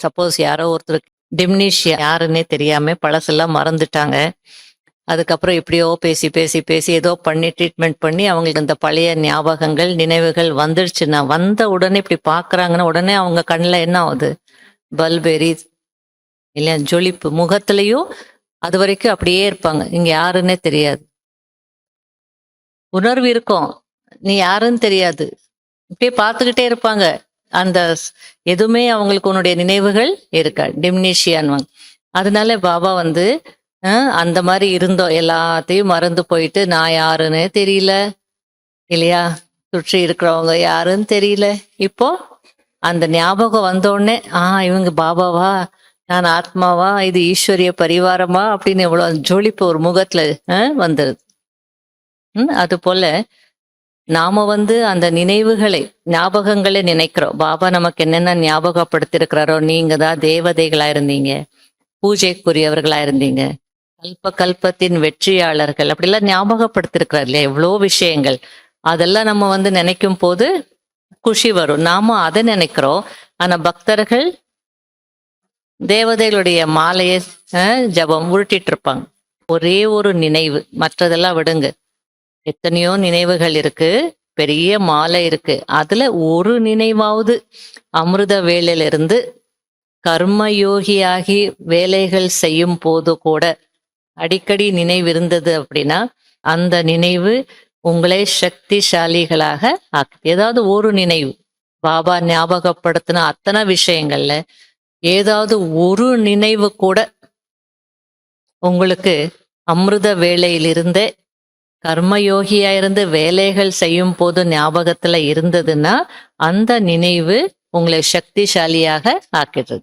Suppose யாரோ ஒருத்தர் டிம்னிஷியா யாருன்னே தெரியாம பழசெல்லாம் மறந்துட்டாங்க. அதுக்கப்புறம் எப்படியோ பேசி பேசி பேசி ஏதோ பண்ணி ட்ரீட்மெண்ட் பண்ணி அவங்களுக்கு இந்த பழைய ஞாபகங்கள் நினைவுகள் வந்துடுச்சுன்னா வந்த உடனே இப்படி பார்க்கறாங்கன்னா உடனே அவங்க கண்ணில் என்ன ஆகுது? பல்ப் எரியுது இல்லையா? ஜொலிப்பு முகத்திலையும் அது வரைக்கும் அப்படியே இருப்பாங்க. இங்க யாருன்னே தெரியாது. உணர்வு இருக்கும். நீ யாருன்னு தெரியாது. இப்படியே பார்த்துக்கிட்டே இருப்பாங்க. அந்த எதுவுமே அவங்களுக்கு உன்னுடைய நினைவுகள் இருக்கா டிம்னிஷியான்வாங்க. அதனால பாபா வந்து அந்த மாதிரி இருந்தோம், எல்லாத்தையும் மறந்து போயிட்டு நான் யாருன்னு தெரியல இல்லையா, சுற்றி இருக்கிறவங்க யாருன்னு தெரியல. இப்போ அந்த ஞாபகம் வந்தோடனே இவங்க பாபாவா, நான் ஆத்மாவா, இது ஈஸ்வரிய பரிவாரமா அப்படின்னு எவ்வளவு ஜொலிப்பு ஒரு முகத்துல வந்துருது. அது போல நாம வந்து அந்த நினைவுகளை ஞாபகங்களை நினைக்கிறோம். பாபா நமக்கு என்னென்ன ஞாபகப்படுத்திருக்கிறாரோ, நீங்க தான் தேவதைகளா இருந்தீங்க, பூஜைக்குரியவர்களா இருந்தீங்க, கல்ப கல்பத்தின் வெற்றியாளர்கள், அப்படிலாம் ஞாபகப்படுத்திருக்கிறார் இல்லையா? எவ்வளோ விஷயங்கள். அதெல்லாம் நம்ம வந்து நினைக்கும் போது குஷி வரும். நாம அதை நினைக்கிறோம். ஆனா பக்தர்கள் தேவதைகளுடைய மாலையை ஜபம் உருட்டிட்டு இருப்பாங்க. ஒரே ஒரு நினைவு, மற்றதெல்லாம் விடுங்க. எத்தனையோ நினைவுகள் இருக்கு, பெரிய மாலை இருக்கு. அதுல ஒரு நினைவாவது அமிர்த வேளையிலிருந்து கர்மயோகியாகி வேலைகள் செய்யும் போது கூட அடிக்கடி நினைவு இருந்தது அப்படின்னா அந்த நினைவு உங்களை சக்திசாலிகளாக ஏதாவது ஒரு நினைவு பாபா ஞாபகப்படுத்தின அத்தனை விஷயங்கள்ல ஏதாவது ஒரு நினைவு கூட உங்களுக்கு அமிர்த வேளையிலிருந்தே கர்மயோகியா இருந்து வேலைகள் செய்யும் போது ஞாபகத்துல இருந்ததுன்னா அந்த நினைவு உங்களை சக்திசாலியாக ஆக்கிடுறது.